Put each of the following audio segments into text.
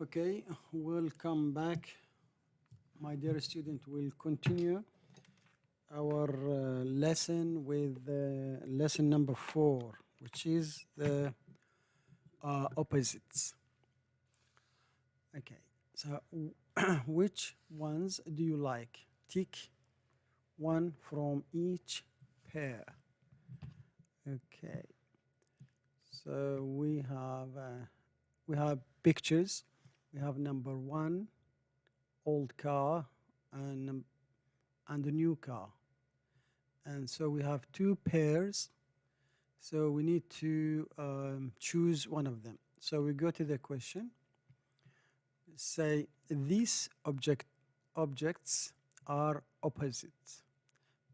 Okay, welcome back. My dear student, we'll continue our lesson with lesson number 4, which is the opposites. Okay, so which ones do you like? Tick one from each pair. Okay, so we have pictures. We have number 1, old car, and a new car. And so we have 2 pairs. So we need to choose one of them. So we go to the question. Say these objects are opposites.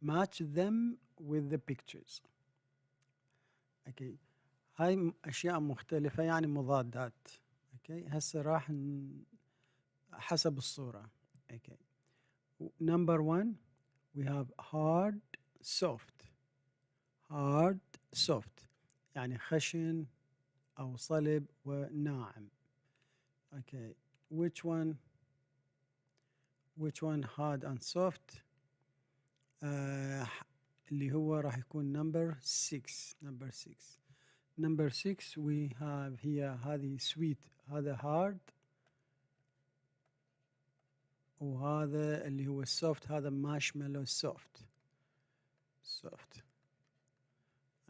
Match them with the pictures. Okay. هاي أشياء مختلفة يعني مضادات. Okay. هسه راح حسب الصورة. Okay. Number 1, we have hard, soft. Hard, soft. يعني خشن أو صلب وناعم. Okay. Which one hard and soft? اللي هو راح يكون number 6. Number 6 we have here هذه sweet. هذا hard. وهذا اللي هو soft. هذا marshmallow soft.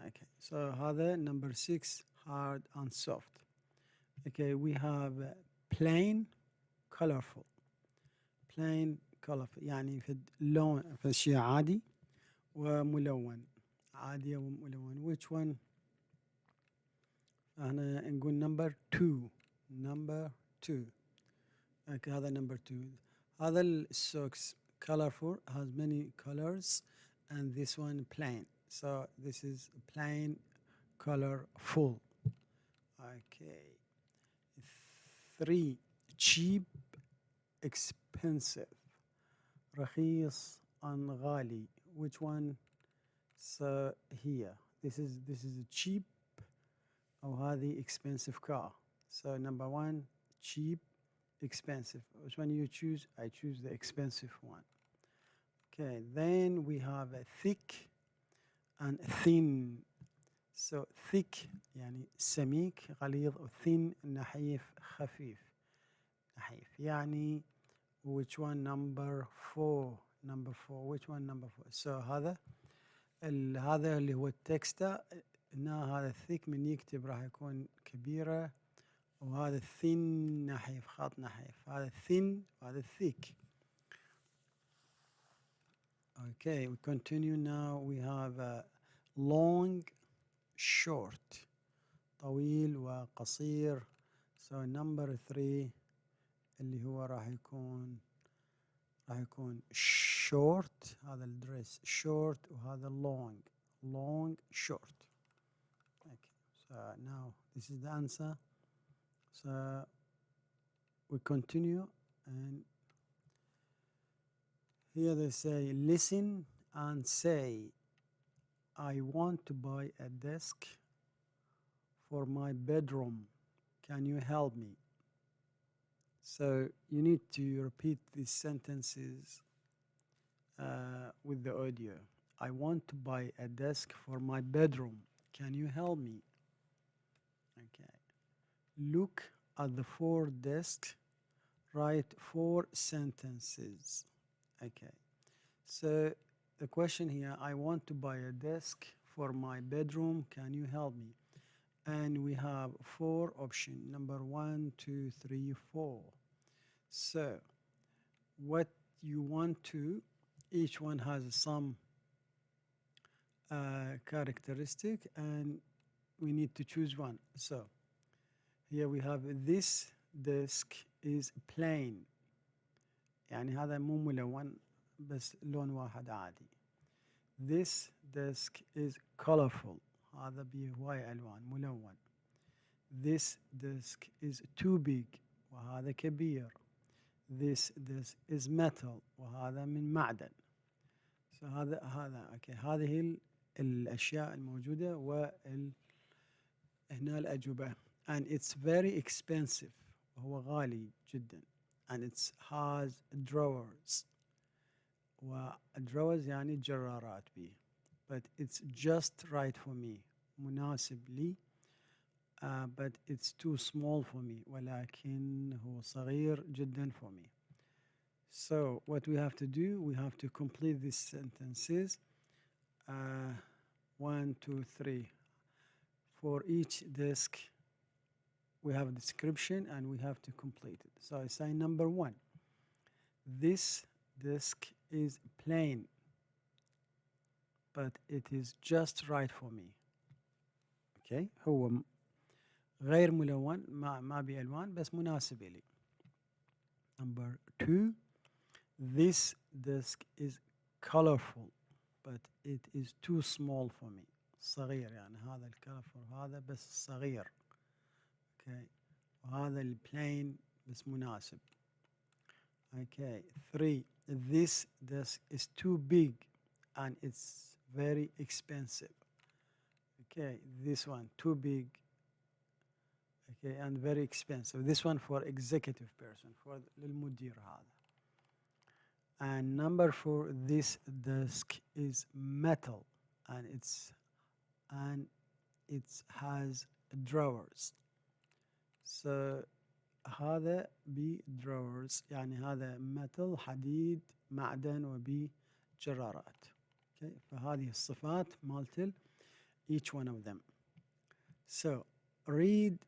Okay, so هذا number 6 hard and soft. Okay, we have plain colorful. يعني في اللون في شيء عادي وملون. عادي وملون. Which one؟ احنا نقول number 2. Okay, هذا number 2. هذا السوكس colorful, has many colors, and this one plain. So this is plain colorful. Okay. 3, cheap, expensive. رخيص and غالي. Which one? So here, this is a cheap أو هذه expensive car. So number 1, cheap, expensive. Which one you choose? I choose the expensive one. Okay, then we have a thick and thin. So thick يعني سميك غليظ و thin نحيف خفيف. يعني which one? Number 4. Which one? Number 4. So هذا اللي هو التكست. هذا thick من يكتب راح يكون كبيرة، وهذا thin نحيف خط نحيف. هذا thin وهذا thick. Okay, we continue now. We have a long, short. طويل وقصير. So number 3 اللي هو راح يكون short. هذا الدريس short وهذا long short. Okay, so now this is the answer. So we continue, and here they say listen and say, I want to buy a desk for my bedroom. Can you help me? So you need to repeat these sentences with the audio. I want to buy a desk for my bedroom. Can you help me? Okay. Look at the 4 desks. Write 4 sentences. Okay. So the question here, I want to buy a desk for my bedroom. Can you help me? And we have 4 options. Number 1, 2, 3, 4. So what you want to, each one has some characteristic, and we need to choose one. So here we have this desk is plain. يعني هذا مو ملون بس لون واحد عادي. This desk is colorful. هذا بهواية ألوان ملون. This desk is too big. وهذا كبير. This desk is metal. وهذا من معدن. So هذا okay. هذه الأشياء الموجودة هنا الأجوبة. And it's very expensive. هو غالي جدا and it has drawers drawers يعني جرارات بيه but it's just right for me مناسب لي but it's too small for me ولكن هو صغير جدا for me. So what we have to do, we have to complete these sentences 1, 2, 3. For each desk we have a description and we have to complete it. So I say number 1, this desk is plain but it is just right for me. Okay, هو غير ملون ما بي ألوان بس مناسب لي. Number 2, this desk is colorful but it is too small for me. صغير يعني هذا الكلرفول هذا بس صغير. Okay, وهذا البلين بس مناسب. Okay, 3, this desk is too big and it's very expensive. Okay, this one too big. Okay, and very expensive. This one for executive person, for للمدير هذا. And number 4, this desk is metal and it has drawers. So هذا drawers يعني هذا metal حديد معدن وبجرارات. Okay, فهذه الصفات مالت each one of them. So read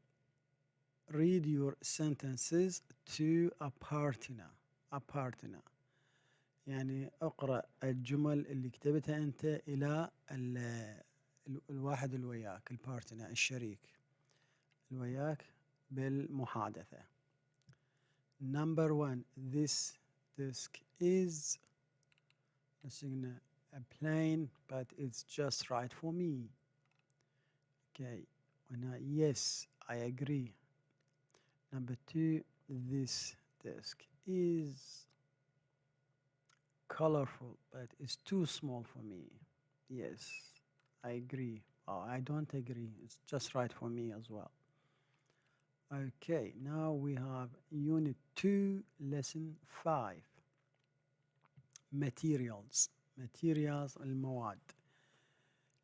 your sentences to a partner. يعني اقرأ الجمل اللي كتبتها أنت إلى الواحد اللي وياك البارتنر الشريك اللي وياك بالمحادثة. Number 1, this desk is a plain but it's just right for me. Okay, yes, I agree. Number 2, this desk is colorful but it's too small for me. Yes, I agree. Oh, I don't agree. It's just right for me as well. Okay, now we have Unit 2, Lesson 5. Materials, المواد.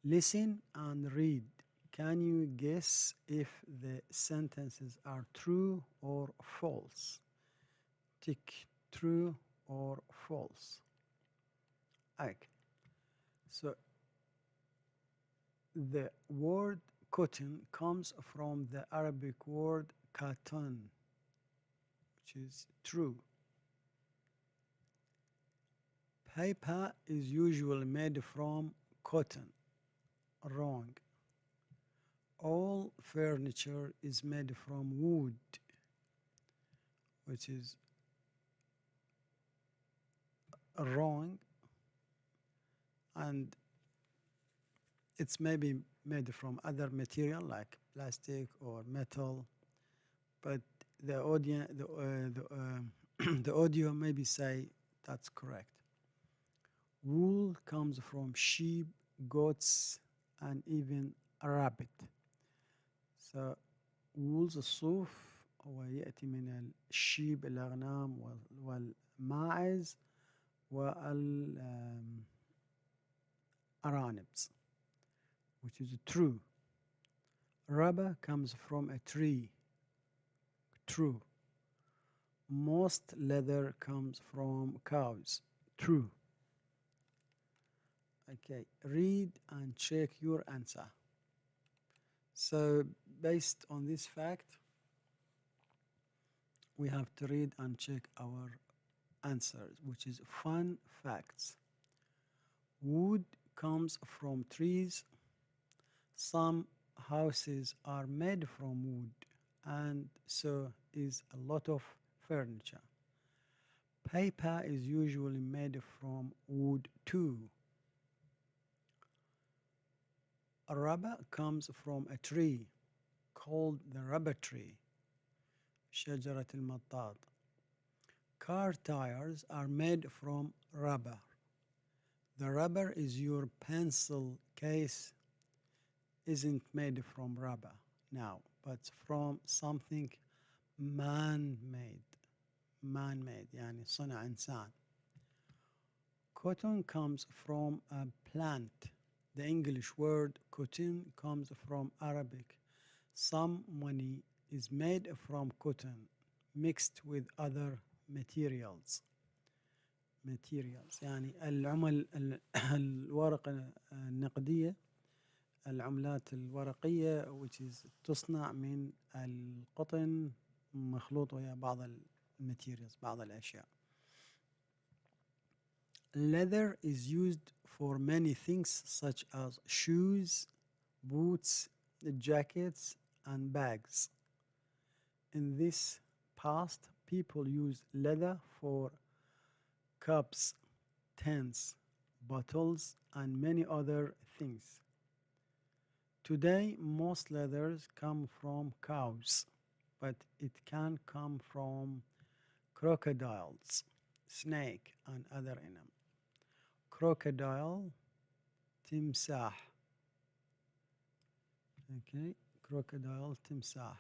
Listen and read. Can you guess if the sentences are true or false? Tick true or false. Okay. So the word cotton comes from the Arabic word katan, which is true. Paper is usually made from cotton. Wrong. All furniture is made from wood, which is wrong. And it's maybe made from other material like plastic or metal, but the audio maybe say that's correct. Wool comes from sheep, goats, and even a rabbit. So wool الصوف هو يأتي من الشيب الأغنام والماعز والأرانب, which is true. Rubber comes from a tree. True. Most leather comes from cows. True. Okay, read and check your answer. So based on this fact, we have to read and check our answers, which is fun facts. Wood comes from trees. Some houses are made from wood, and so is a lot of furniture. Paper is usually made from wood too. A rubber comes from a tree called the rubber tree, شجرة المطاط. Car tires are made from rubber. The rubber is your pencil case isn't made from rubber now, but from something man-made يعني صنع إنسان. Cotton comes from a plant. The English word cotton comes from Arabic. Some money is made from cotton mixed with other materials. يعني الورقة النقدية، العملات الورقية which is تصنع من القطن مخلوط ويا بعض الماتيريالز، بعض الأشياء. Leather is used for many things such as shoes, boots, jackets, and bags. In this past, people used leather for cups, tents, bottles, and many other things. Today, most leathers come from cows, but it can come from crocodiles, snake, and other animals. Crocodile, تمساح. Okay, crocodile, تمساح.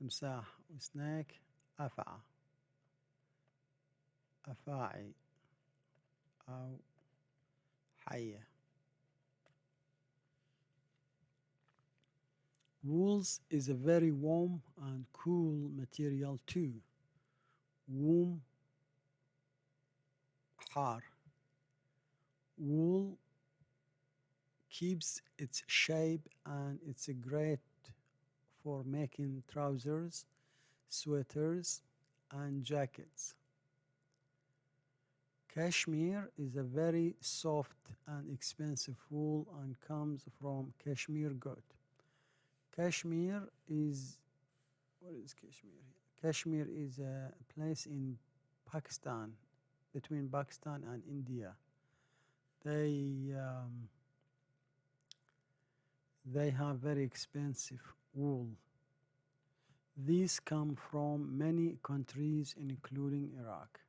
تمساح وسنيك أفعى، أفاعي أو حية. Wools is a very warm and cool material too. Warm, حار. Wool keeps its shape and it's great for making trousers, sweaters, and jackets. Cashmere is a very soft and expensive wool and comes from Kashmir goat. Kashmir is, what is Kashmir? Kashmir is a place in Pakistan, between Pakistan and India. They have very expensive wool. These come from many countries, including Iraq.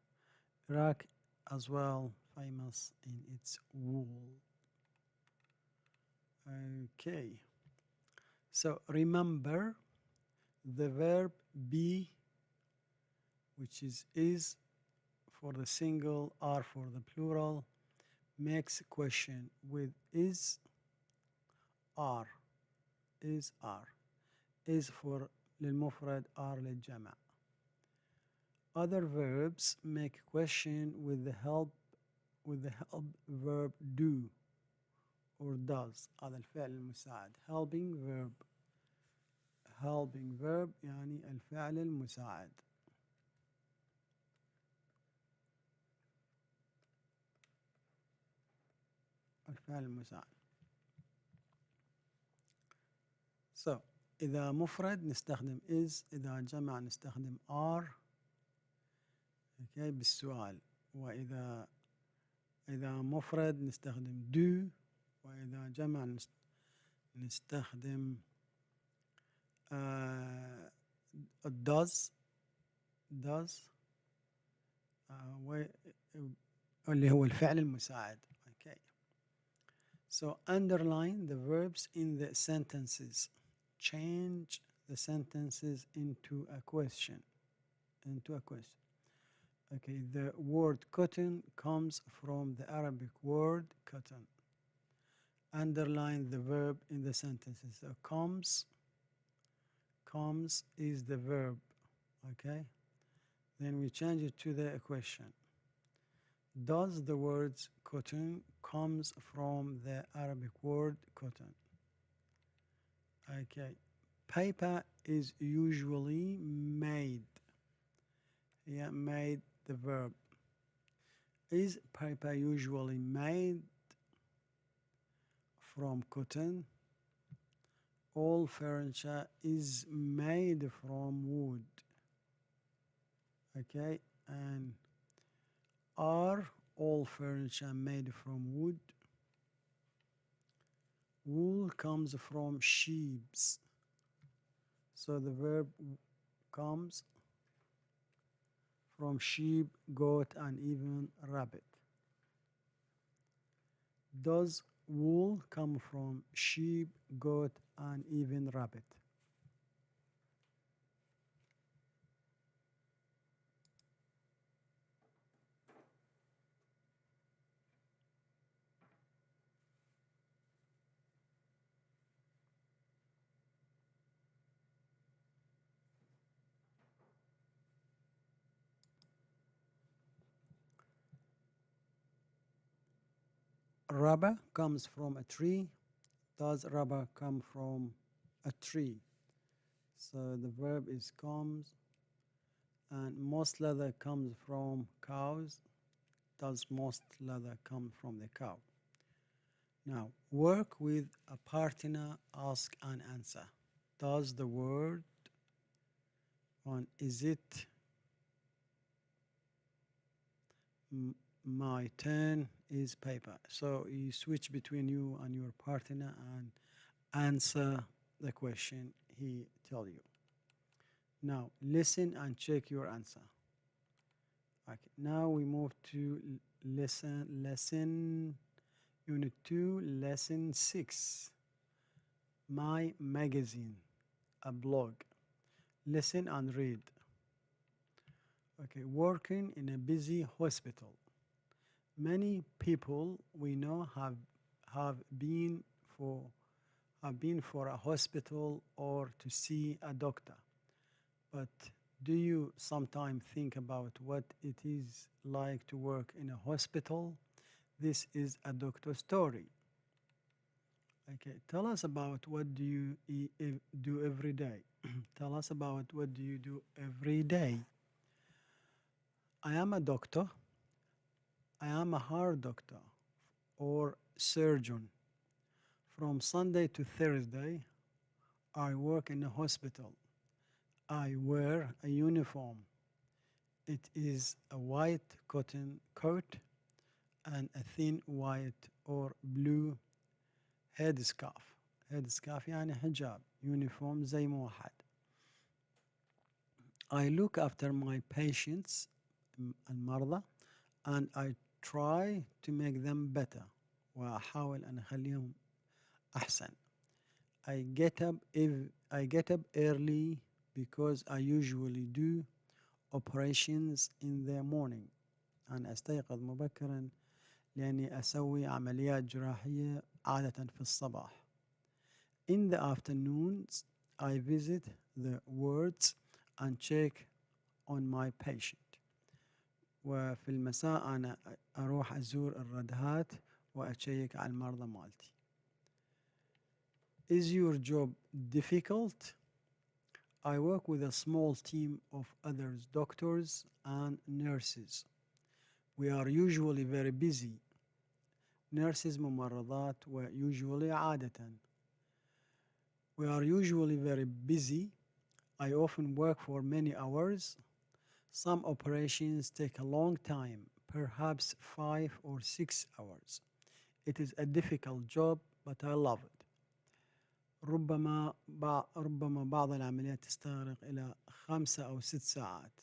Iraq as well, famous in its wool. Okay. So remember the verb be, which is for the single, are for the plural, makes a question with is, are, is for للمفرد, are للجمع. Other verbs make question with the help verb do or does. هذا الفعل المساعد. Helping verb يعني الفعل المساعد. الفعل المساعد. So إذا مفرد نستخدم is، إذا جمع نستخدم are. Okay بالسؤال. وإذا مفرد نستخدم do، وإذا جمع نستخدم does اللي هو الفعل المساعد. Okay. So underline the verbs in the sentences. Change the sentences into a question. Okay, the word cotton comes from the Arabic word cotton. Underline the verb in the sentences. So comes is the verb. Okay, then we change it to the question. Does the word cotton comes from the Arabic word cotton? Okay, paper is usually made. Yeah, made the verb. Is paper usually made from cotton? All furniture is made from wood. Okay, and are all furniture made from wood? Wool comes from sheep. So the verb comes from sheep, goat, and even rabbit. Does wool come from sheep, goat, and even rabbit? Rubber comes from a tree. Does rubber come from a tree? So the verb is comes, and most leather comes from cows. Does most leather come from the cow? Now, work with a partner, ask and answer. Does the word on is it my turn is paper. So you switch between you and your partner and answer the question he tell you. Now listen and check your answer. Okay, now we move to lesson unit 2, lesson 6. My magazine, a blog. Listen and read. Okay, working in a busy hospital. Many people we know have been for a hospital or to see a doctor. But do you sometimes think about what it is like to work in a hospital? This is a doctor story. Okay, tell us about what do you do every day. Tell us about what do you do every day. I am a doctor. I am a heart doctor or surgeon. From Sunday to Thursday, I work in a hospital. I wear a uniform. It is a white cotton coat and a thin white or blue headscarf. headscarf يعني حجاب. Uniform زي موحد. I look after my patients, المرضى, and I try to make them better. وأحاول أن أخليهم أحسن. I get up early because I usually do operations in the morning. أنا أستيقظ مبكرا لأني أسوي عمليات جراحية عادة في الصباح. In the afternoons, I visit the wards and check on my patient. وفي المساء أنا أروح أزور الردهات وأشيك على المرضى مالتي. Is your job difficult? I work with a small team of others, doctors and nurses. We are usually very busy. Nurses ممرضات usually عادة. We are usually very busy. I often work for many hours. Some operations take a long time, perhaps 5 or 6 hours. It is a difficult job, but I love it. ربما بعض العمليات تستغرق إلى 5 أو 6 ساعات.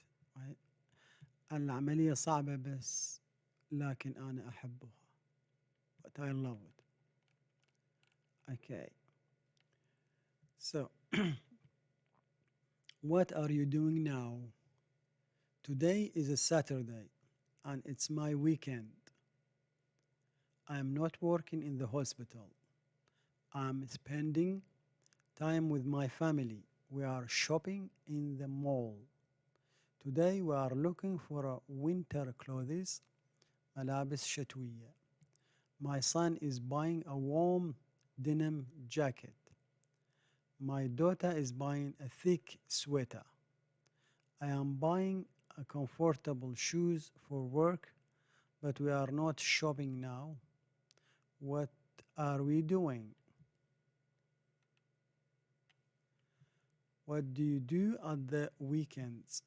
العملية صعبة بس لكن أنا أحبها. But I love it. Okay. So, what are you doing now? Today is a Saturday and it's my weekend. I am not working in the hospital. I'm spending time with my family. We are shopping in the mall. Today we are looking for winter clothes, ملابس شتوية. My son is buying a warm denim jacket. My daughter is buying a thick sweater. I am buying a comfortable shoes for work, but we are not shopping now. What are we doing? What do you do at the weekends?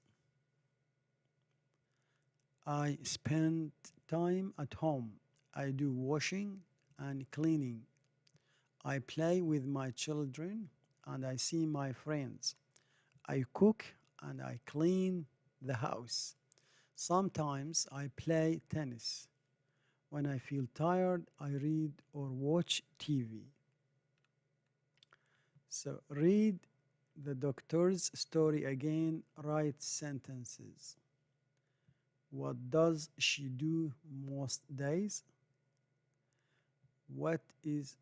I spend time at home. I do washing and cleaning. I play with my children and I see my friends. I cook and I clean the house. Sometimes I play tennis. When I feel tired, I read or watch TV. So read the doctor's story again, write sentences. What does she do most days? What is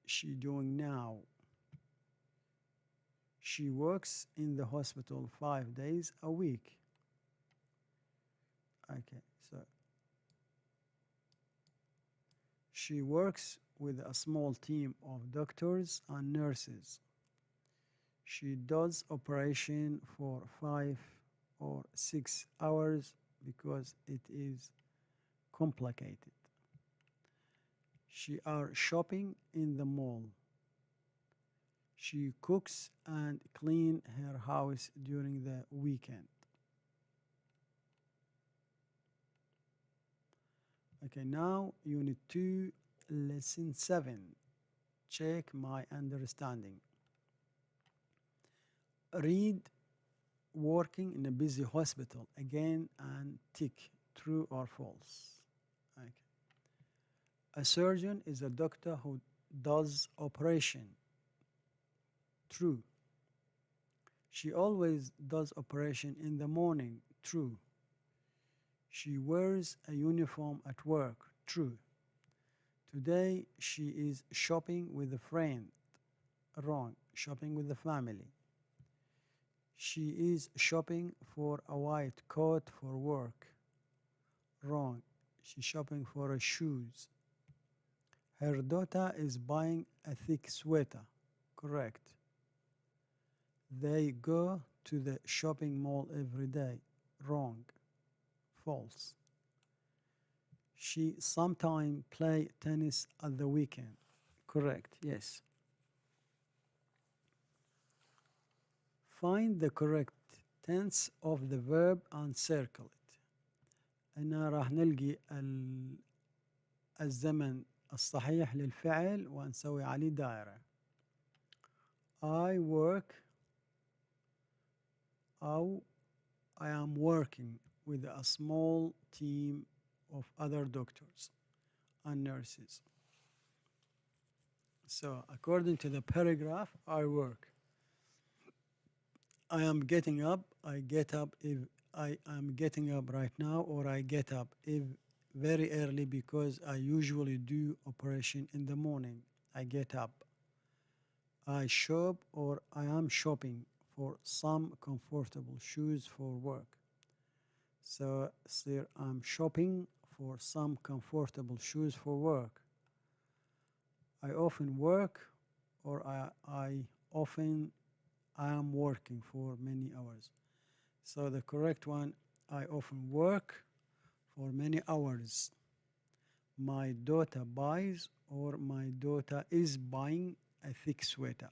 she doing now? She works in the hospital 5 days a week. Okay, so she works with a small team of doctors and nurses. She does operation for 5 or 6 hours because it is complicated. She are shopping in the mall. She cooks and clean her house during the weekend. Okay, now Unit 2, Lesson 7. Check my understanding. Read working in a busy hospital again and tick true or false. Okay. A surgeon is a doctor who does operation. True. She always does operation in the morning. True. She wears a uniform at work. True. Today she is shopping with a friend. Wrong. Shopping with the family. She is shopping for a white coat for work. Wrong. She's shopping for her shoes. Her daughter is buying a thick sweater. Correct. They go to the shopping mall every day. Wrong. False. She sometimes play tennis at the weekend. Correct. Yes. Find the correct tense of the verb and circle it. هنا راح نلقي الزمن الصحيح للفعل ونسوي عليه دائرة. I work أو I am working with a small team of other doctors and nurses. So according to the paragraph, I work. I am getting up. I get up if I am getting up right now, or I get up if very early because I usually do operation in the morning. I get up. I shop or I am shopping for some comfortable shoes for work. So here I'm shopping for some comfortable shoes for work. I often work or I am working for many hours. So the correct one, I often work for many hours. My daughter buys or my daughter is buying a thick sweater.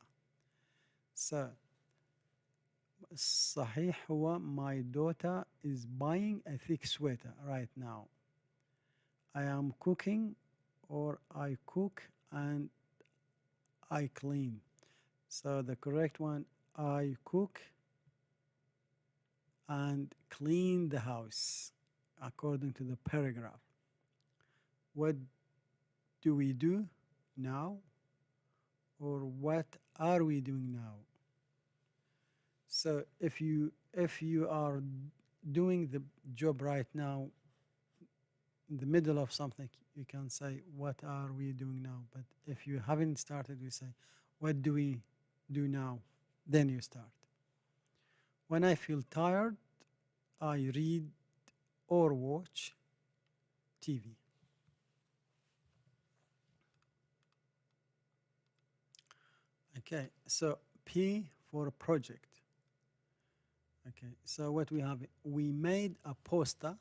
So صحيح هو my daughter is buying a thick sweater right now. I am cooking or I cook and I clean. So the correct one, I cook and clean the house according to the paragraph. What do we do now? Or what are we doing now? So if you are doing the job right now in the middle of something, you can say what are we doing now? But if you haven't started, we say what do we do now? Then you start. When I feel tired, I read or watch TV. Okay, so P for project. Okay, so what we have, we made a poster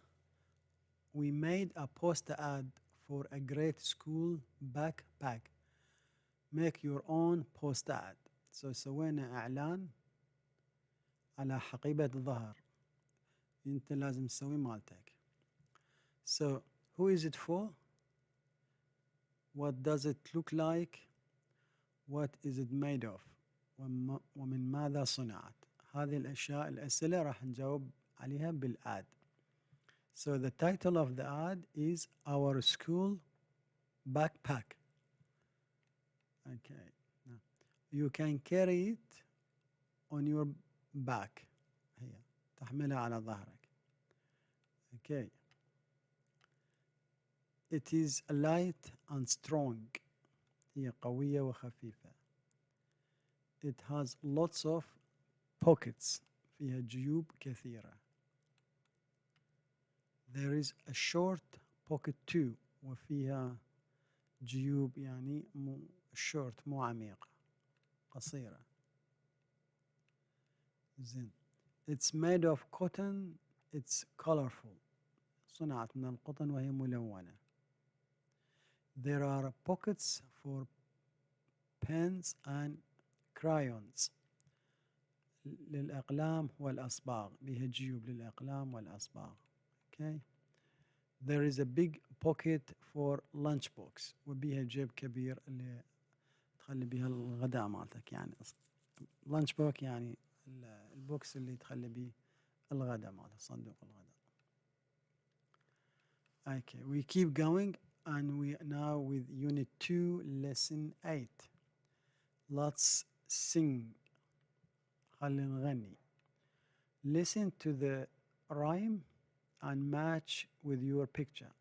ad for a great school backpack. Make your own poster ad. So سوينا إعلان على حقيبة ظهر. أنت لازم تسوي مالتك. So who is it for? What does it look like? What is it made of? ومن ماذا صنعت؟ هذه الأسئلة راح نجاوب عليها بالآد. So the title of the ad is Our School Backpack. Okay. Now, you can carry it on your back. هي تحملها على ظهرك. Okay. It is light and strong. هي قوية وخفيفة. It has lots of pockets. فيها جيوب كثيرة. There is a short pocket too. وفيها جيوب يعني short مو عميقة قصيرة. زين. It's made of cotton. It's colorful. صنعت من القطن وهي ملونة. There are pockets for pens and crayons. للأقلام والأصباغ. بها جيوب للأقلام والأصباغ. Okay. There is a big pocket for lunchbox. وبها جيب كبير اللي تخلي بها الغداء مالتك يعني lunchbox يعني البوكس اللي تخلي بيه الغداء مالتك صندوق الغداء. Okay, we keep going and we now with unit 2 lesson 8. Let's sing. خلي نغني. Listen to the rhyme and match with your picture.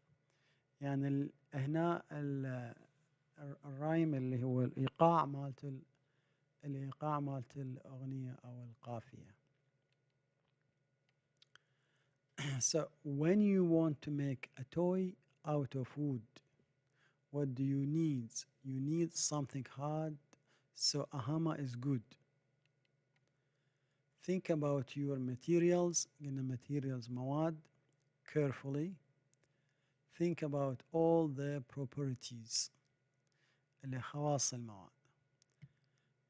يعني هنا الرايم اللي هو الإيقاع مالت الأغنية أو القافية. So when you want to make a toy out of wood, what do you need? You need something hard, so a hammer is good. Think about your materials. قلنا materials مواد. Carefully. Think about all the properties. اللي خواص المواد.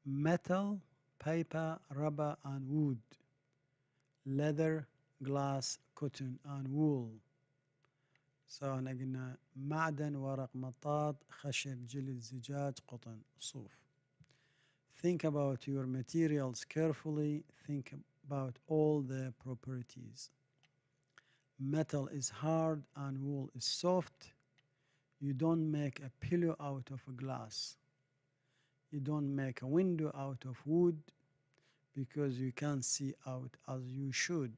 Metal, paper, rubber and wood. Leather, glass, cotton and wool. So قلنا معدن ورق مطاط خشب جلد زجاج قطن صوف. Think about your materials carefully. Think about all the properties. Metal is hard and wool is soft. You don't make a pillow out of glass. You don't make a window out of wood because you can't see out as you should.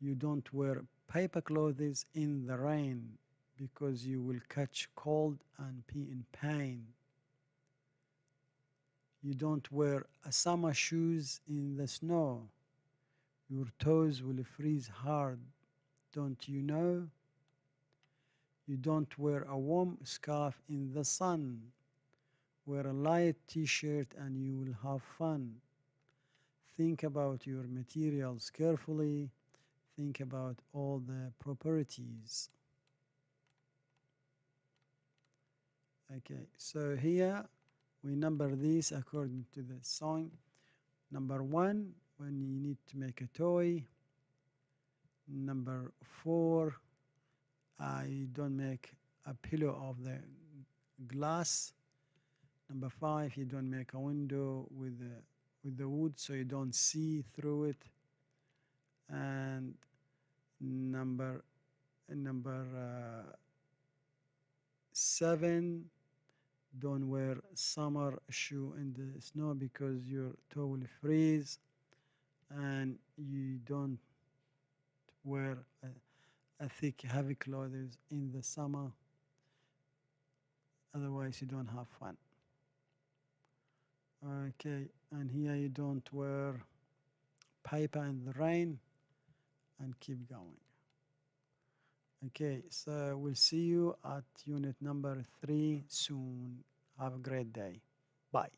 You don't wear paper clothes in the rain because you will catch cold and be in pain. You don't wear summer shoes in the snow. Your toes will freeze hard, don't you know? You don't wear a warm scarf in the sun. Wear a light t-shirt and you will have fun. Think about your materials carefully. Think about all the properties. Okay, so here we number these according to the song. Number 1, when you need to make a toy. Number 4, you don't make a pillow of the glass. Number 5, you don't make a window with the wood so you don't see through it. And number 7, don't wear summer shoe in the snow because your toe will freeze. And you don't wear a thick heavy clothes in the summer, otherwise you don't have fun. Okay, and here you don't wear paper in the rain, and keep going. Okay, so we'll see you at unit number 3 soon. Have a great day. Bye.